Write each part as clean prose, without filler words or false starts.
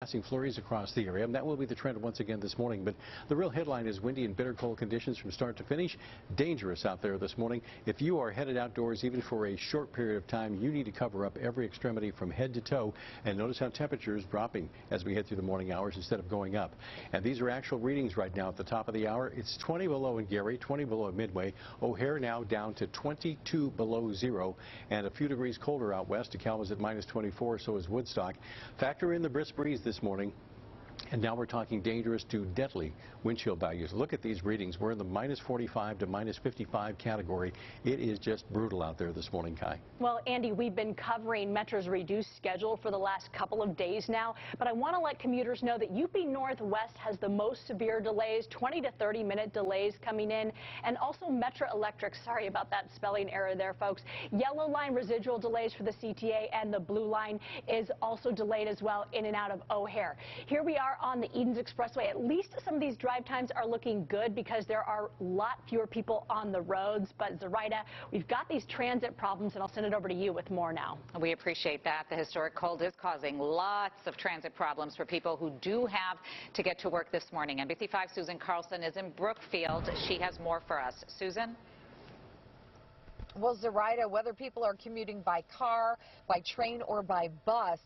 Passing flurries across the area, and that will be the trend once again this morning. But the real headline is windy and bitter cold conditions from start to finish. Dangerous out there this morning. If you are headed outdoors even for a short period of time, you need to cover up every extremity from head to toe. And notice how temperature is dropping as we head through the morning hours instead of going up. And these are actual readings right now at the top of the hour. It's 20 below in Gary, 20 below at Midway. O'Hare now down to 22 below zero, and a few degrees colder out west. DeKalb is at minus 24, so is Woodstock. Factor in the brisk breeze this morning. And now we're talking dangerous to deadly wind chill values. Look at these readings. We're in the minus 45 to minus 55 category. It is just brutal out there this morning, Kai. Well, Andy, we've been covering Metro's reduced schedule for the last couple of days now, but I want to let commuters know that UP Northwest has the most severe delays, 20 to 30-minute delays coming in, and also Metro Electric. Sorry about that spelling error there, folks. Yellow line residual delays for the CTA, and the blue line is also delayed as well in and out of O'Hare. Here we are on the Edens Expressway. At least some of these drive times are looking good because there are a lot fewer people on the roads. But Zoraida, we've got these transit problems, and I'll send it over to you with more now. We appreciate that. The historic cold is causing lots of transit problems for people who do have to get to work this morning. NBC5 Susan Carlson is in Brookfield. She has more for us. Susan? Well, Zoraida, whether people are commuting by car, by train, or by bus,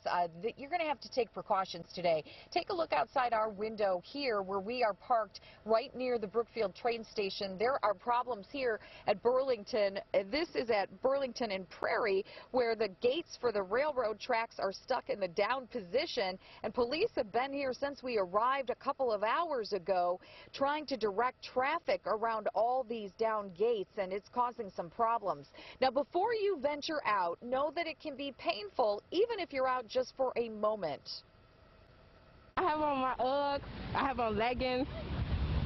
you're going to have to take precautions today. Take a look outside our window here where we are parked right near the Brookfield train station. There are problems here at Burlington. This is at Burlington and Prairie, where the gates for the railroad tracks are stuck in the down position, and police have been here since we arrived a couple of hours ago trying to direct traffic around all these down gates, and it's causing some problems. Now, before you venture out, know that it can be painful even if you're out just for a moment. I have on my Uggs, I have on leggings,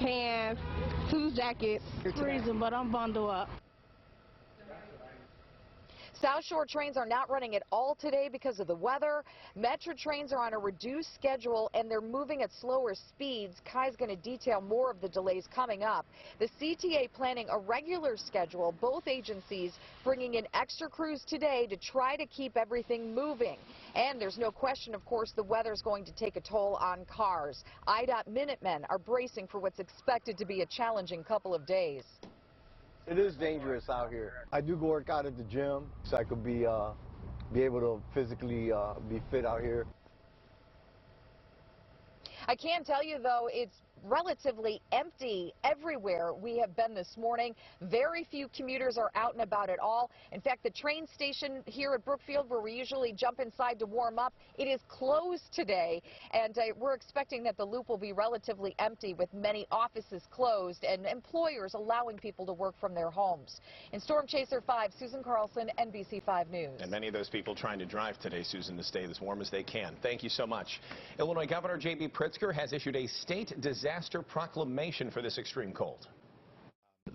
pants, two jackets. It's freezing, but I'm bundled up. South Shore trains are not running at all today because of the weather. Metro trains are on a reduced schedule, and they're moving at slower speeds. Kai's going to detail more of the delays coming up. The CTA planning a regular schedule, both agencies bringing in extra crews today to try to keep everything moving. And there's no question, of course, the weather's going to take a toll on cars. IDOT Minutemen are bracing for what's expected to be a challenging couple of days. It is dangerous out here. I do go work out at the gym so I could be able to physically be fit out here. I can tell you, though, it's relatively empty everywhere we have been this morning. Very few commuters are out and about at all. In fact, the train station here at Brookfield, where we usually jump inside to warm up, it is closed today, and we're expecting that the loop will be relatively empty with many offices closed and employers allowing people to work from their homes. In Storm Chaser 5, Susan Carlson, NBC5 News. And many of those people trying to drive today, Susan, to stay as warm as they can. Thank you so much. Illinois Governor J.B. Pritzker has issued a state disaster proclamation for this extreme cold.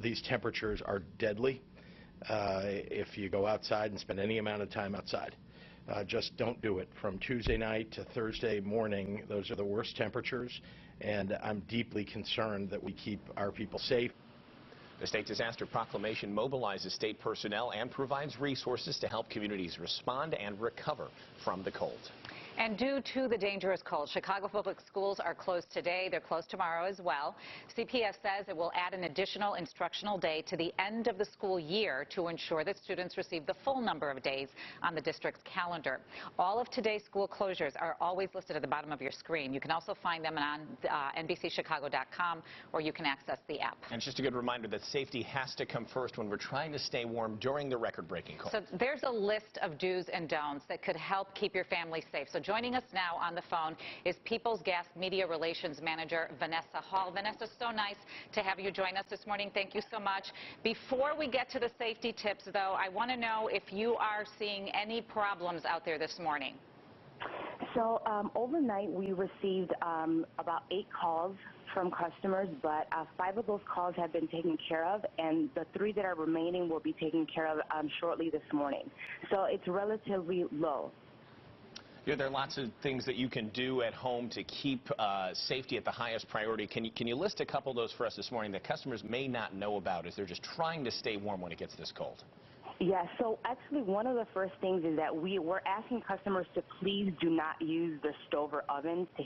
These temperatures are deadly if you go outside and spend any amount of time outside. Just don't do it. From Tuesday night to Thursday morning, those are the worst temperatures, and I'm deeply concerned that we keep our people safe. The state disaster proclamation mobilizes state personnel and provides resources to help communities respond and recover from the cold. And due to the dangerous cold, Chicago Public Schools are closed today. They're closed tomorrow as well. CPS says it will add an additional instructional day to the end of the school year to ensure that students receive the full number of days on the district's calendar. All of today's school closures are always listed at the bottom of your screen. You can also find them on NBCChicago.com, or you can access the app. And just a good reminder that safety has to come first when we're trying to stay warm during the record-breaking cold. So there's a list of do's and don'ts that could help keep your family safe. So joining us now on the phone is People's Gas Media Relations Manager Vanessa Hall. Vanessa, so nice to have you join us this morning. Thank you so much. Before we get to the safety tips, though, I want to know if you are seeing any problems out there this morning. So overnight we received about 8 calls from customers, but 5 of those calls have been taken care of, and the 3 that are remaining will be taken care of shortly this morning. So it's relatively low. You know, there are lots of things that you can do at home to keep safety at the highest priority. Can you list a couple of those for us this morning that customers may not know about as they're just trying to stay warm when it gets this cold? Yeah, so actually one of the first things is that we're asking customers to please do not use the stove or ovens to